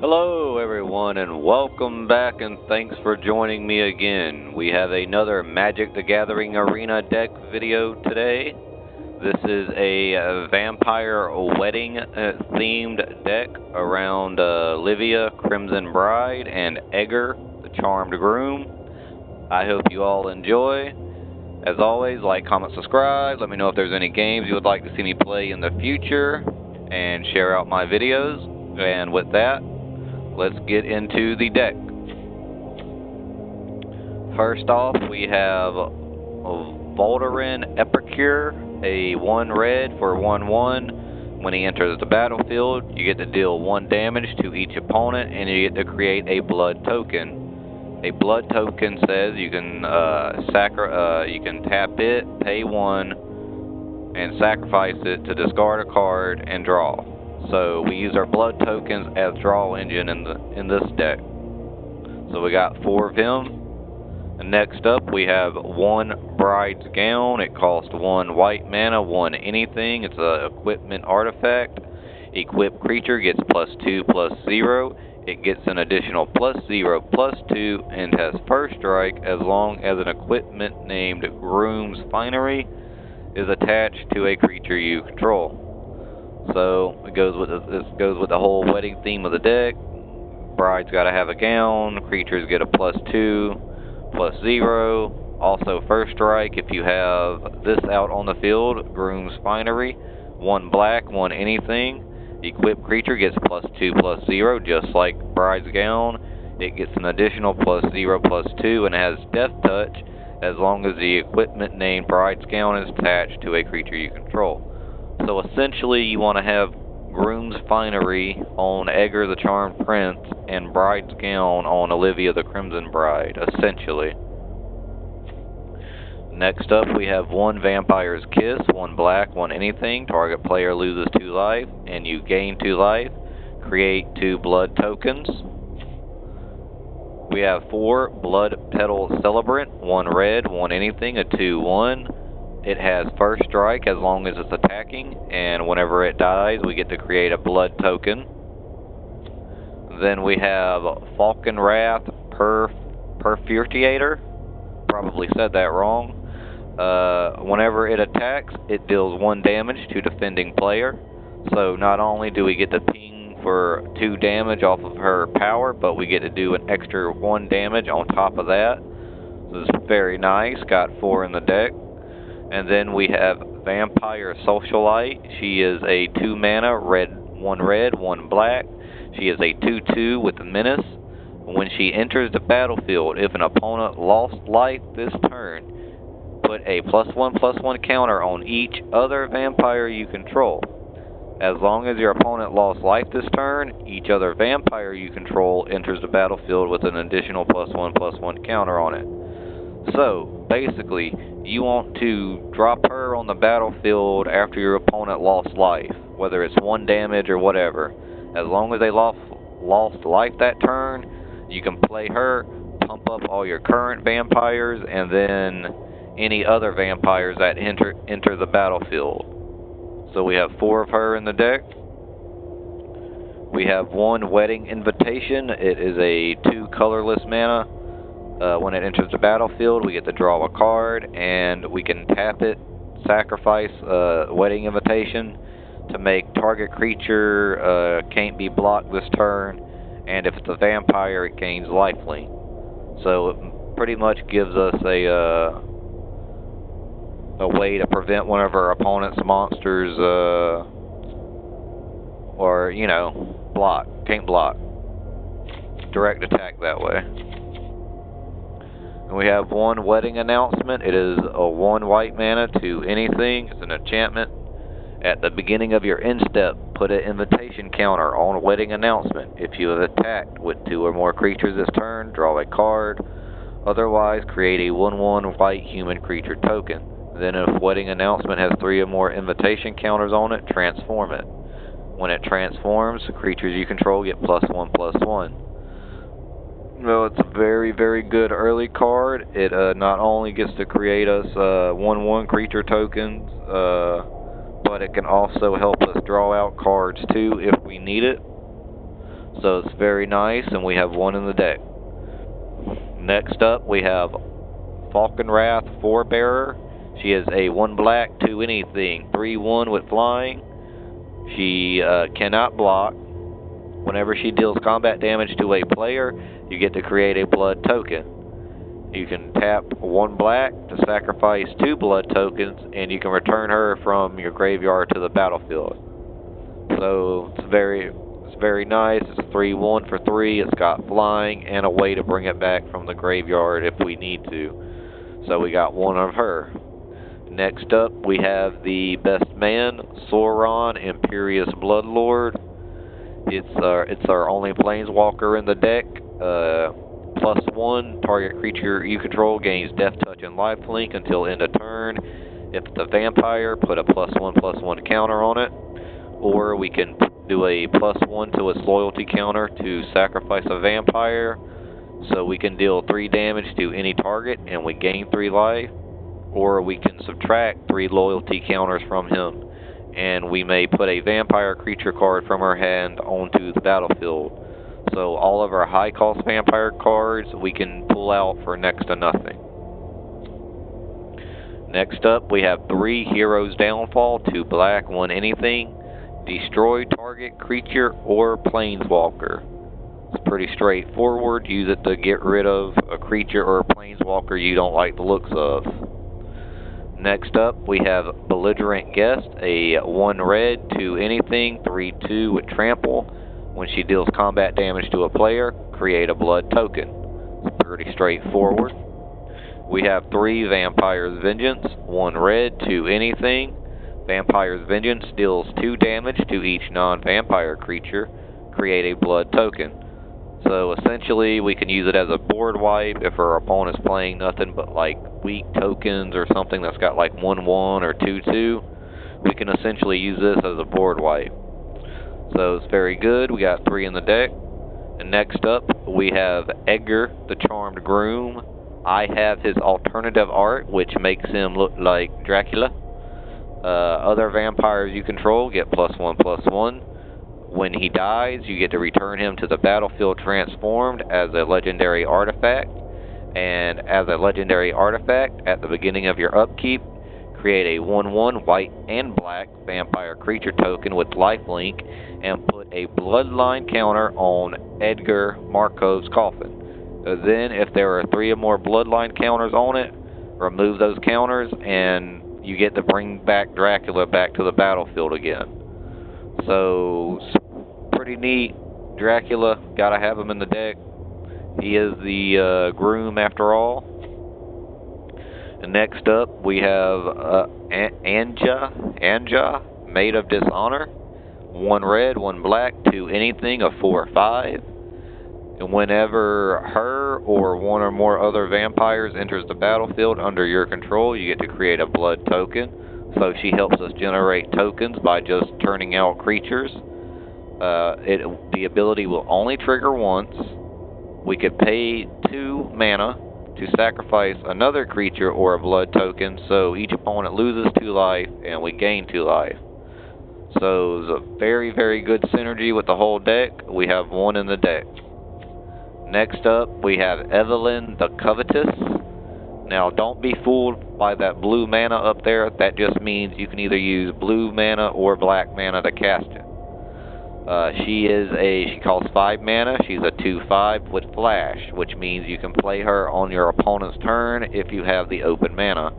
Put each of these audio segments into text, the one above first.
Hello everyone and welcome back and thanks for joining me again. We have another Magic the Gathering Arena deck video today. This is a vampire wedding themed deck around Olivia, Crimson Bride, and Edgar, the Charmed Groom. I hope you all enjoy. As always, like, comment, subscribe. Let me know if there's any games you would like to see me play in the future and share out my videos. And with that, let's get into the deck. First off, we have Voldarin Epicure, a 1 red for 1/1. When he enters the battlefield, you get to deal 1 damage to each opponent, and you get to create a blood token. A blood token says you can you can tap it, pay 1, and sacrifice it to discard a card and draw. So we use our blood tokens as draw engine in this deck. So we got 4 of him. And next up we have 1 Bride's Gown. It costs 1 white mana, 1 anything. It's a equipment artifact. Equipped creature gets +2/+0. It gets an additional +0/+2 and has first strike as long as an equipment named Groom's Finery is attached to a creature you control. So it goes with this goes with the whole wedding theme of the deck. Bride's got to have a gown. Creatures get a +2/+0. Also first strike if you have this out on the field. Groom's Finery, 1 black, 1 anything. Equipped creature gets +2/+0, just like Bride's Gown. It gets an additional +0/+2 and has Death Touch as long as the equipment named Bride's Gown is attached to a creature you control. So essentially you want to have Groom's Finery on Edgar the Charmed Prince and Bride's Gown on Olivia the Crimson Bride, essentially. Next up we have 1 Vampire's Kiss, 1 black, 1 anything. Target player loses 2 life and you gain 2 life. Create 2 blood tokens. We have 4 Blood Petal Celebrant, 1 red, 1 anything, a 2/1. It has first strike as long as it's attacking, and whenever it dies, we get to create a blood token. Then we have Falcon Wrath Perfureator. Probably said that wrong. Whenever it attacks, it deals 1 damage to defending player. So not only do we get to ping for 2 damage off of her power, but we get to do an extra 1 damage on top of that. This is very nice. Got 4 in the deck. And then we have Vampire Socialite. She is a 2 mana, 1 red, 1 black. She is a 2/2 with a menace. When she enters the battlefield, if an opponent lost life this turn, put a +1/+1 counter on each other vampire you control. As long as your opponent lost life this turn, each other vampire you control enters the battlefield with an additional +1/+1 counter on it. So, basically, you want to drop her on the battlefield after your opponent lost life, whether it's 1 damage or whatever. As long as they lost life that turn, you can play her, pump up all your current vampires, and then any other vampires that enter the battlefield. So we have 4 of her in the deck. We have 1 Wedding Invitation. It is a 2 colorless mana. When it enters the battlefield, we get to draw a card, and we can tap it, sacrifice Wedding Invitation to make target creature can't be blocked this turn, and if it's a vampire, it gains lifelink. So it pretty much gives us a way to prevent one of our opponent's monsters, or, you know, can't block. Direct attack that way. And we have 1 Wedding Announcement. It is a 1 white mana to anything. It's an enchantment. At the beginning of your end step, put an invitation counter on Wedding Announcement. If you have attacked with 2 or more creatures this turn, draw a card. Otherwise, create a 1/1 white human creature token. Then if Wedding Announcement has 3 or more invitation counters on it, transform it. When it transforms, the creatures you control get +1/+1. Well, it's a very, very good early card. It not only gets to create us 1/1 creature tokens, but it can also help us draw out cards too if we need it. So it's very nice, and we have one in the deck. Next up, we have Falconwrath Forebearer. She is a 1 black, 2 anything, 3/1 with flying. She cannot block. Whenever she deals combat damage to a player, you get to create a blood token. You can tap 1 black to sacrifice 2 blood tokens, and you can return her from your graveyard to the battlefield. So it's very nice. It's 3/1 for 3. It's got flying and a way to bring it back from the graveyard if we need to. So we got one of her. Next up, we have the best man, Sauron, Imperious Bloodlord. It's our only planeswalker in the deck. +1, target creature you control gains Death Touch and Lifelink until end of turn. If it's a vampire, put a +1/+1 counter on it. Or we can do a +1 to its loyalty counter to sacrifice a vampire. So we can deal 3 damage to any target and we gain 3 life. Or we can subtract 3 loyalty counters from him, and we may put a vampire creature card from our hand onto the battlefield. So all of our high cost vampire cards we can pull out for next to nothing. Next up, we have 3 Heroes Downfall, 2 black, 1 anything. Destroy target creature or planeswalker. It's pretty straightforward. Use it to get rid of a creature or a planeswalker you don't like the looks of. Next up, we have Belligerent Guest, a 1 red, 2 anything, 3/2 with trample. When she deals combat damage to a player, create a blood token. It's pretty straightforward. We have 3 Vampire's Vengeance, 1 red, 2 anything. Vampire's Vengeance deals 2 damage to each non-vampire creature. Create a blood token. So essentially, we can use it as a board wipe if our opponent's playing nothing but like weak tokens or something that's got like 1/1 or 2/2. We can essentially use this as a board wipe. So it's very good. We got 3 in the deck. And next up, we have Edgar, the Charmed Groom. I have his alternative art, which makes him look like Dracula. Other vampires you control get +1/+1. When he dies, you get to return him to the battlefield transformed as a legendary artifact. And as a legendary artifact, at the beginning of your upkeep, create a 1/1 white and black vampire creature token with lifelink and put a bloodline counter on Edgar Markov's coffin. Then, if there are 3 or more bloodline counters on it, remove those counters and you get to bring back Dracula back to the battlefield again. So, pretty neat. Dracula, gotta have him in the deck. He is the groom after all. And next up, we have Anja, Maid of Dishonor. 1 red, 1 black, 2 anything, a 4/5. And whenever her or 1 or more other vampires enters the battlefield under your control, you get to create a blood token. So she helps us generate tokens by just turning out creatures. The ability will only trigger once. We could pay 2 mana to sacrifice another creature or a blood token, so each opponent loses 2 life and we gain 2 life. So it's a very, very good synergy with the whole deck. We have 1 in the deck. Next up, we have Evelyn the Covetous. Now, don't be fooled by that blue mana up there. That just means you can either use blue mana or black mana to cast it. She costs 5 mana. She's a 2/5 with flash, which means you can play her on your opponent's turn if you have the open mana.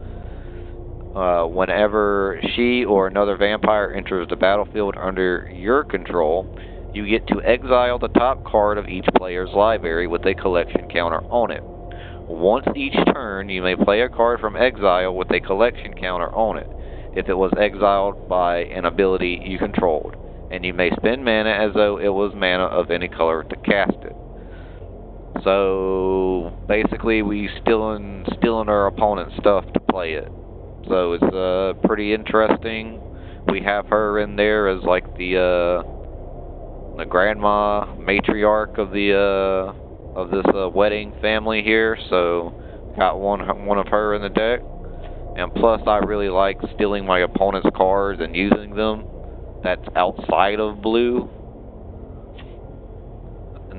Whenever she or another vampire enters the battlefield under your control, you get to exile the top card of each player's library with a collection counter on it. Once each turn, you may play a card from exile with a collection counter on it, if it was exiled by an ability you controlled, and you may spend mana as though it was mana of any color to cast it. So basically, we stealing our opponent's stuff to play it. So it's pretty interesting. We have her in there as like the grandma matriarch of this wedding family here. So got one of her in the deck, and plus I really like stealing my opponent's cards and using them. That's outside of blue.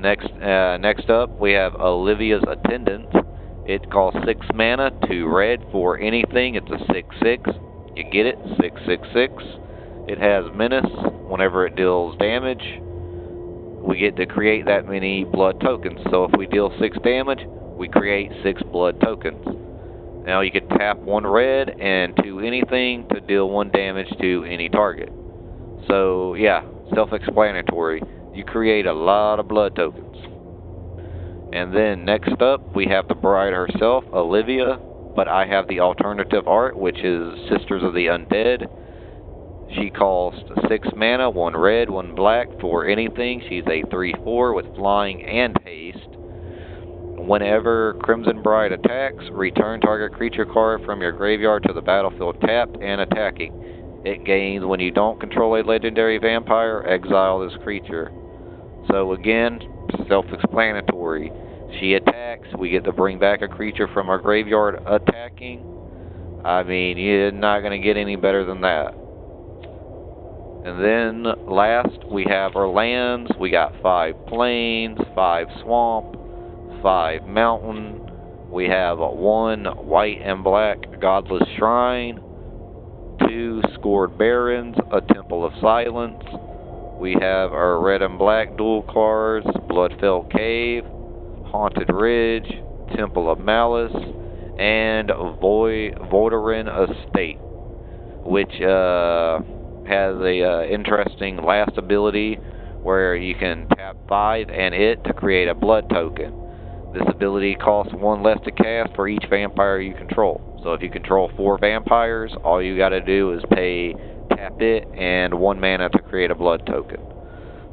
Next up, we have Olivia's Attendant. It costs 6 mana, 2 red for anything. It's a 6/6. You get it, 6/6/6. It has Menace. Whenever it deals damage, we get to create that many blood tokens. So if we deal 6 damage, we create 6 blood tokens. Now you can tap 1 red and 2 anything to deal 1 damage to any target. So yeah, self-explanatory. You create a lot of blood tokens. And then next up, we have the bride herself, Olivia, but I have the alternative art, which is Sisters of the Undead. She costs 6 mana, 1 red, 1 black for anything. She's a 3/4 with flying and haste. Whenever Crimson Bride attacks, return target creature card from your graveyard to the battlefield tapped and attacking. It gains when you don't control a legendary vampire, exile this creature. So again, self-explanatory. She attacks, we get to bring back a creature from our graveyard attacking. I mean, you're not going to get any better than that. And then last, we have our lands. We got 5 plains, 5 swamp, 5 mountain. We have 1 white and black godless shrine, 2 scored barrens, a temple of silence. We have our red and black dual cards, Bloodfell Cave, Haunted Ridge, Temple of Malice, and Voidoran Estate, which has a interesting last ability where you can tap 5 and it to create a blood token. This ability costs 1 less to cast for each vampire you control. So if you control 4 vampires, all you gotta do is tap it and 1 mana to create a blood token.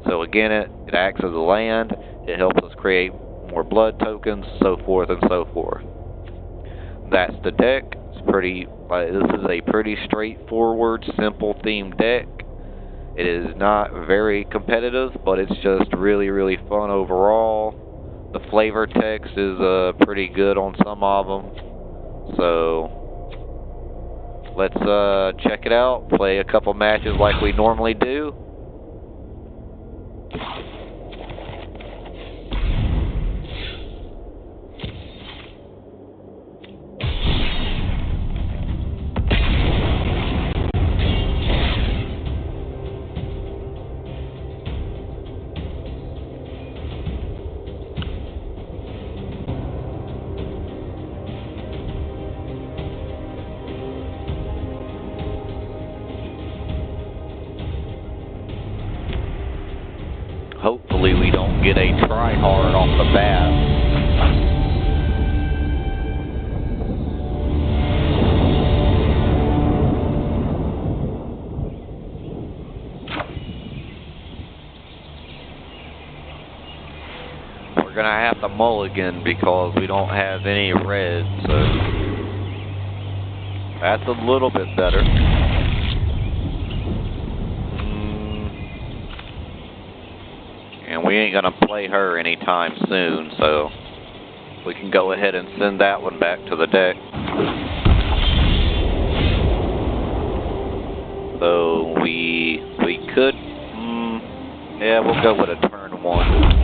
So again, it acts as a land, it helps us create more blood tokens, so forth and so forth. That's the deck. This is a pretty straightforward, simple themed deck. It is not very competitive, but it's just really, really fun overall. The flavor text is pretty good on some of them. So let's check it out, play a couple matches like we normally do. Hopefully we don't get a try-hard off the bat. We're gonna have to mulligan because we don't have any red, so that's a little bit better. And we ain't gonna play her anytime soon, so we can go ahead and send that one back to the deck. So we could, yeah, we'll go with a turn 1.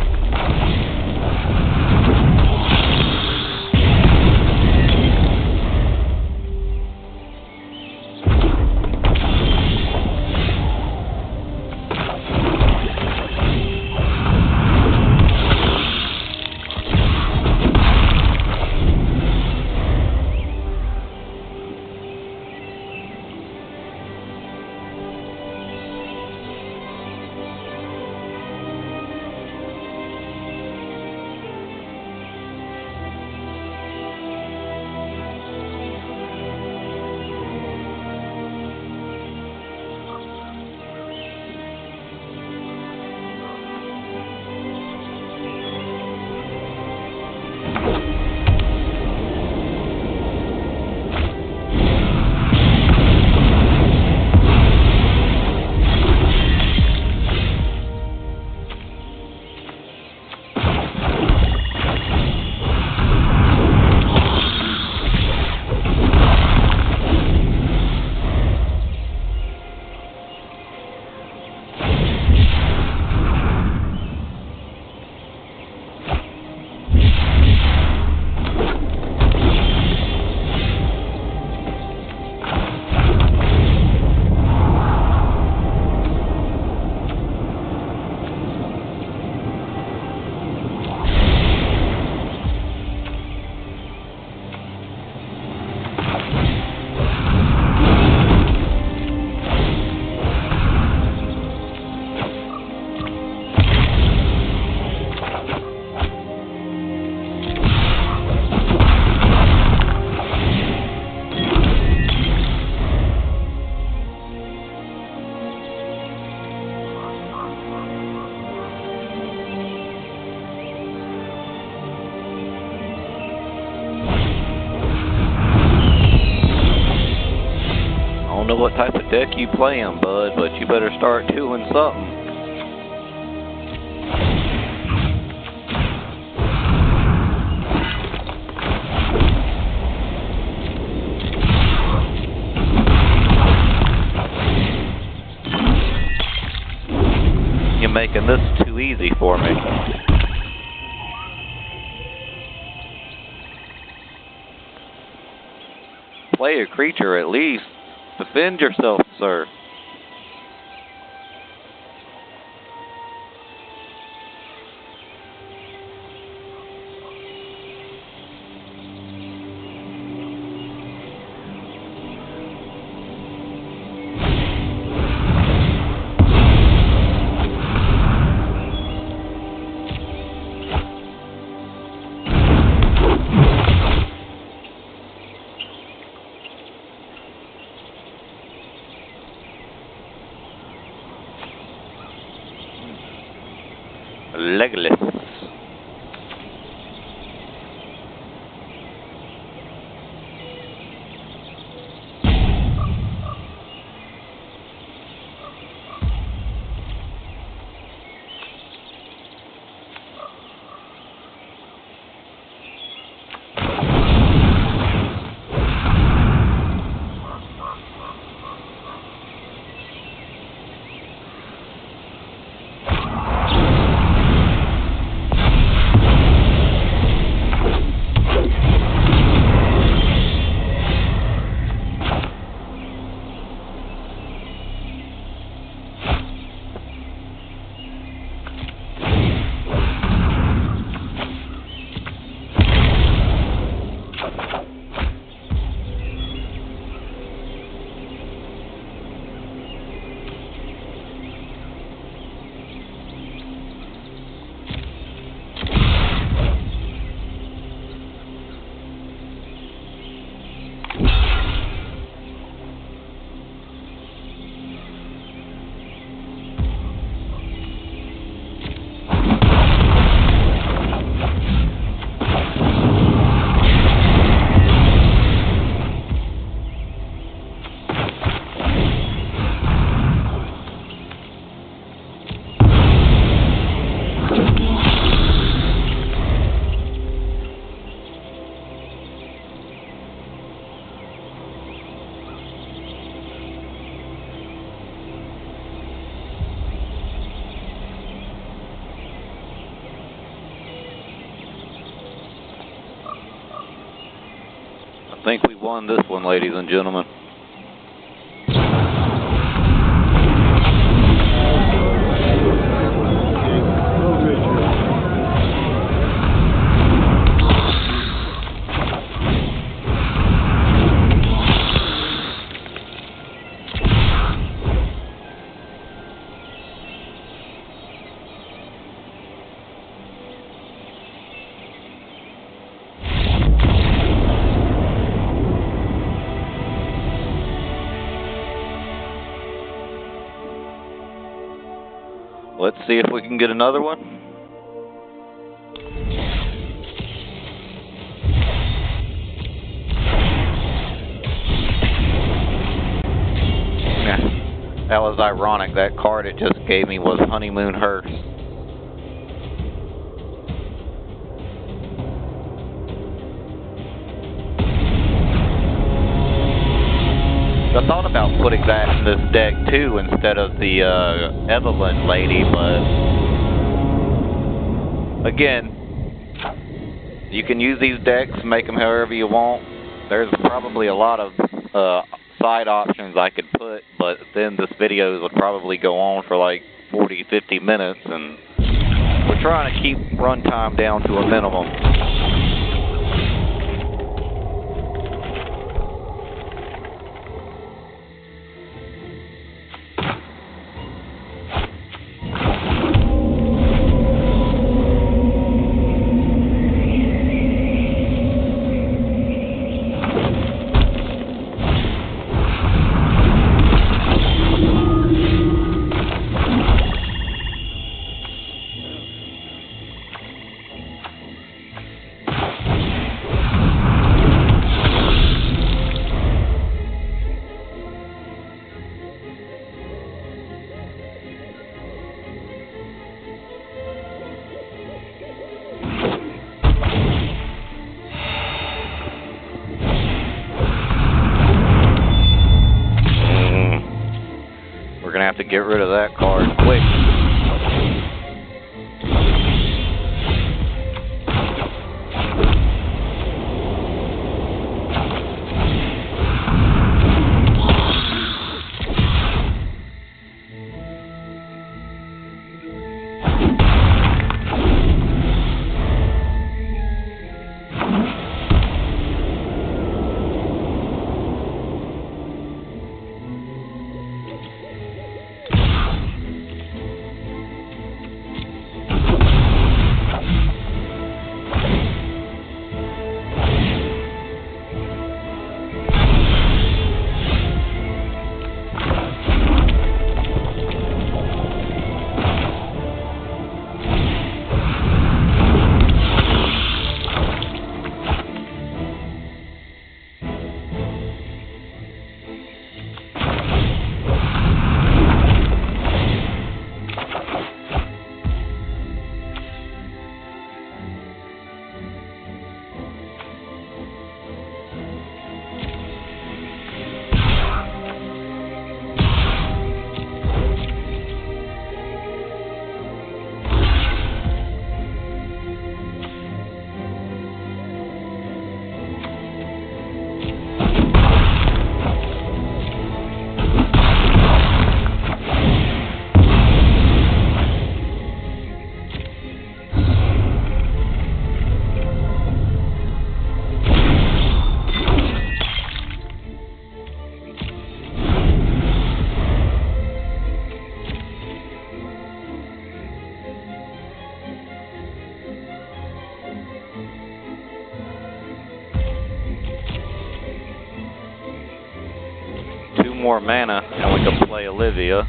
know what type of deck you playing, bud, but you better start doing something. You're making this too easy for me. Play a creature at least. Defend yourself, sir. Legless. I think we won this one, ladies and gentlemen. Let's see if we can get another one. Yeah, that was ironic. That card it just gave me was Honeymoon Hearse. I thought about putting that in this deck too instead of the Evelyn lady, but again, you can use these decks, make them however you want. There's probably a lot of side options I could put, but then this video would probably go on for like 40-50 minutes, and we're trying to keep runtime down to a minimum. get rid of that card quick. More mana and we can play Olivia.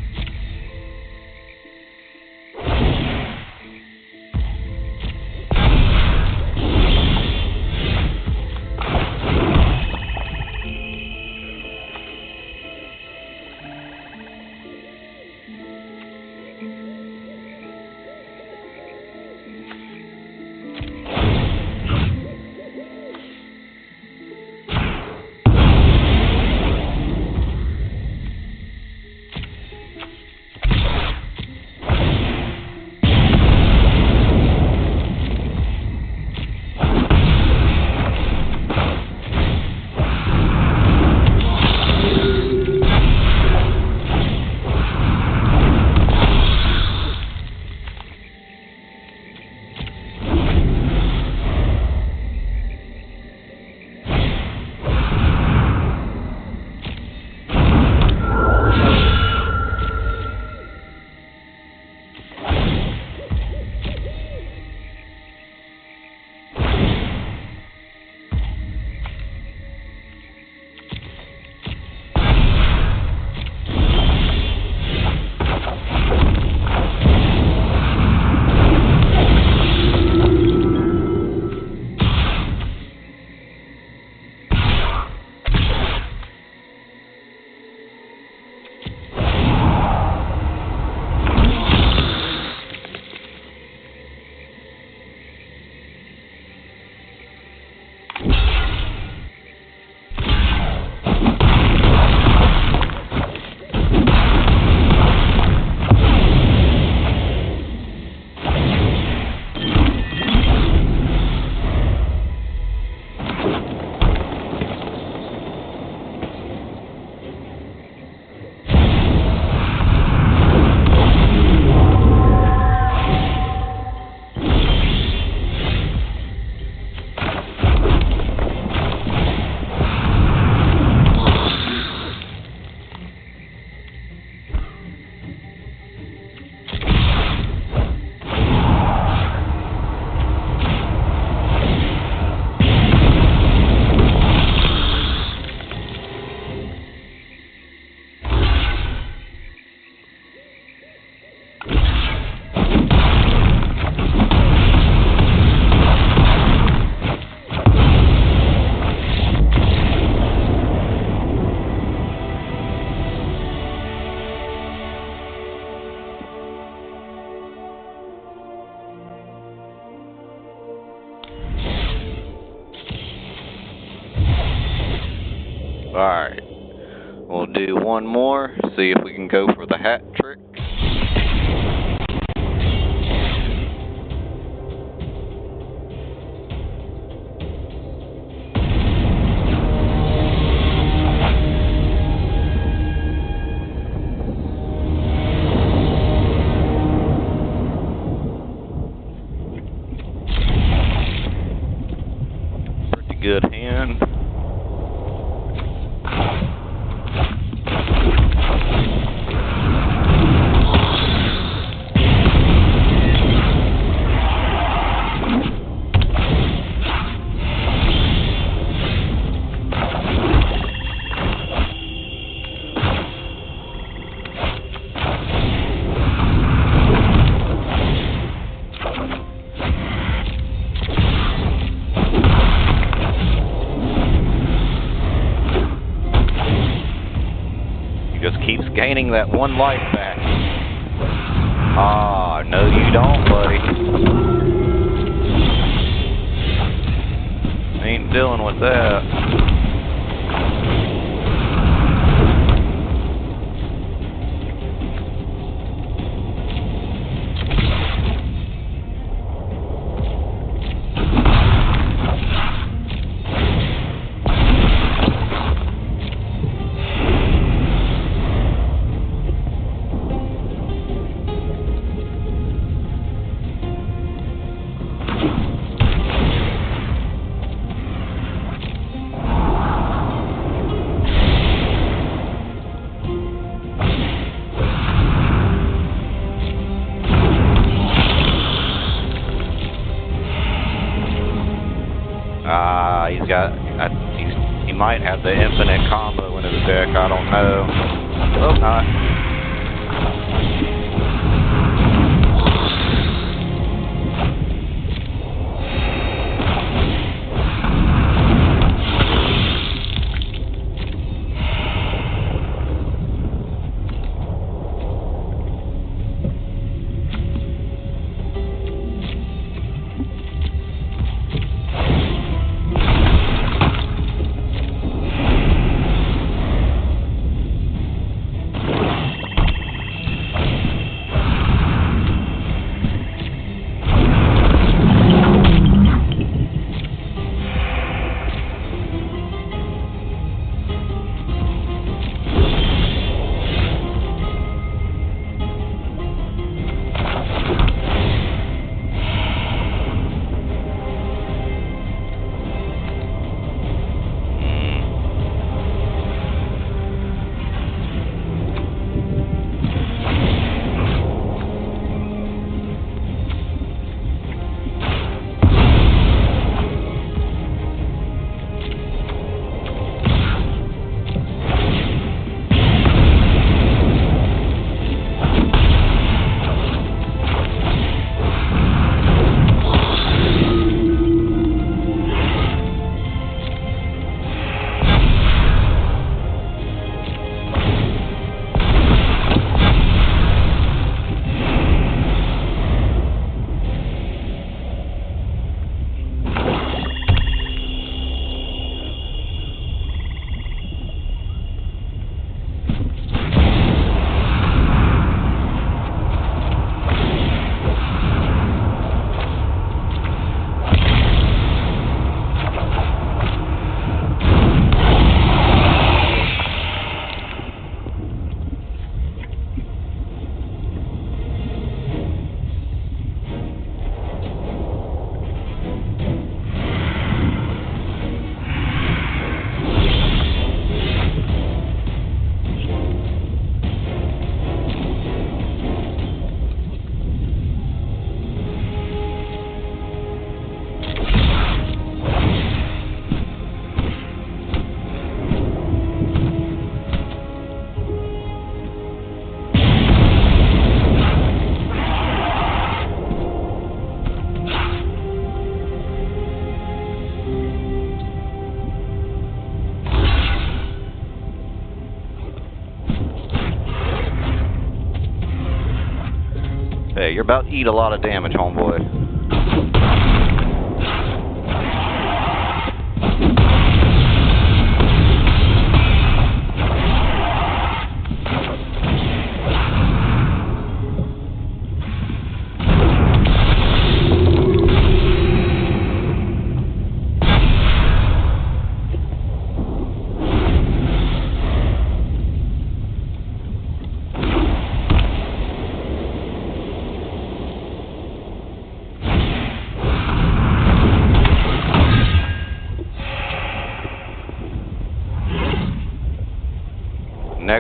Alright, we'll do one more, see if we can go for the hat trick. good hand. Just keeps gaining that one life back. Ah, no you don't, buddy. Ain't dealing with that. He might have the infinite combo in his deck, I don't know. Oh, not. Hey, you're about to eat a lot of damage, homeboy.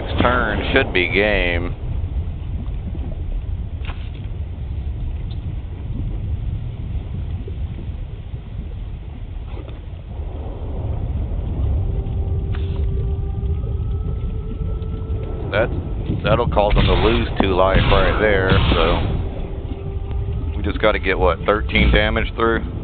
next turn should be game. That'll cause them to lose 2 life right there, so we just got to get, what, 13 damage through?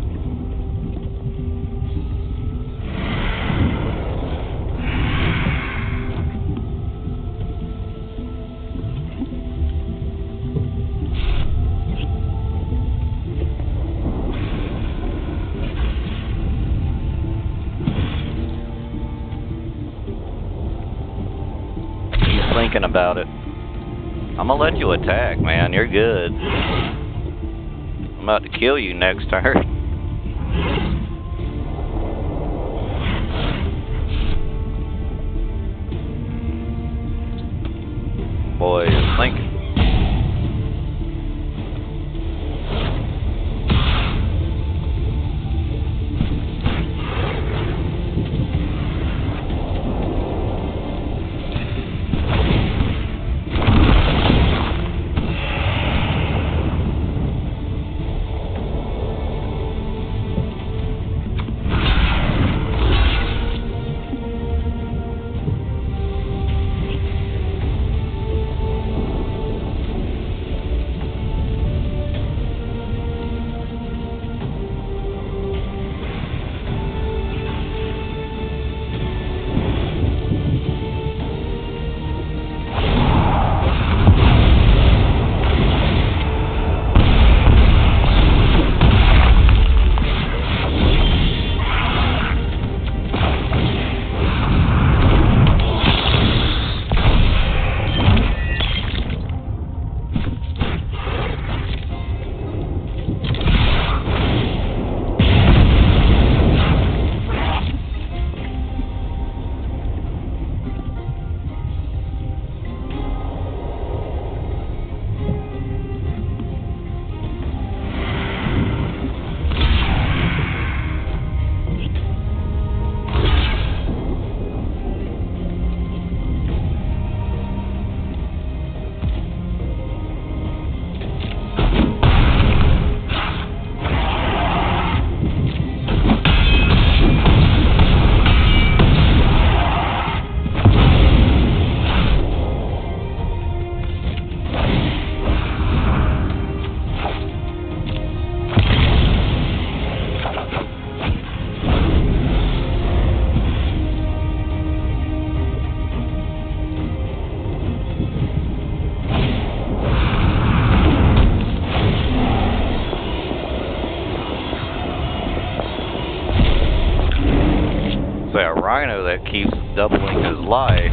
Thinking about it. I'm gonna let you attack, man. You're good. I'm about to kill you next turn. Boy is thinking. That rhino that keeps doubling his life.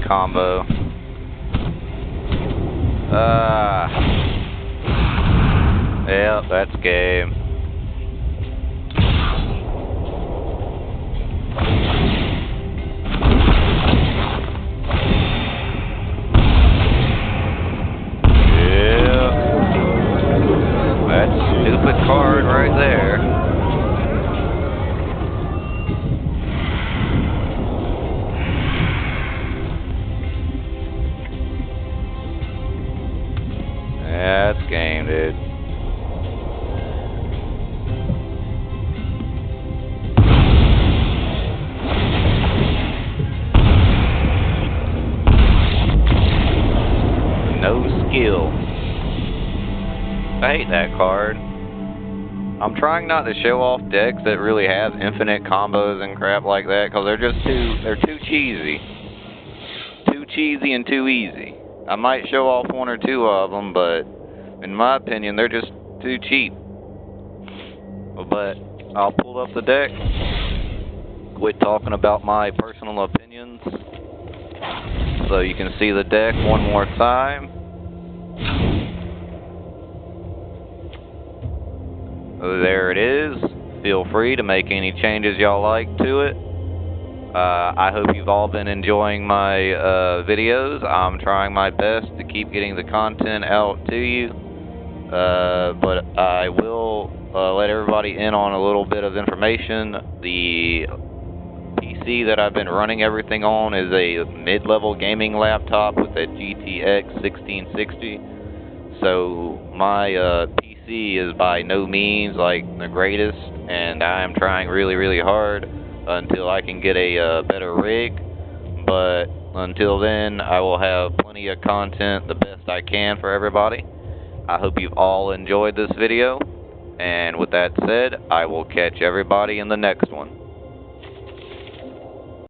combo. Yep, that's game. That stupid card right there. That's game, dude. No skill. I hate that card. I'm trying not to show off decks that really have infinite combos and crap like that, because they're too cheesy. Too cheesy and too easy. I might show off one or two of them, but in my opinion, they're just too cheap. But I'll pull up the deck, quit talking about my personal opinions, so you can see the deck one more time. There it is. Feel free to make any changes y'all like to it. I hope you've all been enjoying my videos. I'm trying my best to keep getting the content out to you. But I will let everybody in on a little bit of information. The PC that I've been running everything on is a mid-level gaming laptop with a GTX 1660. So my PC is by no means like the greatest, and I am trying really, really hard until I can get a better rig. But until then, I will have plenty of content, the best I can for everybody. I hope you've all enjoyed this video, and with that said, I will catch everybody in the next one.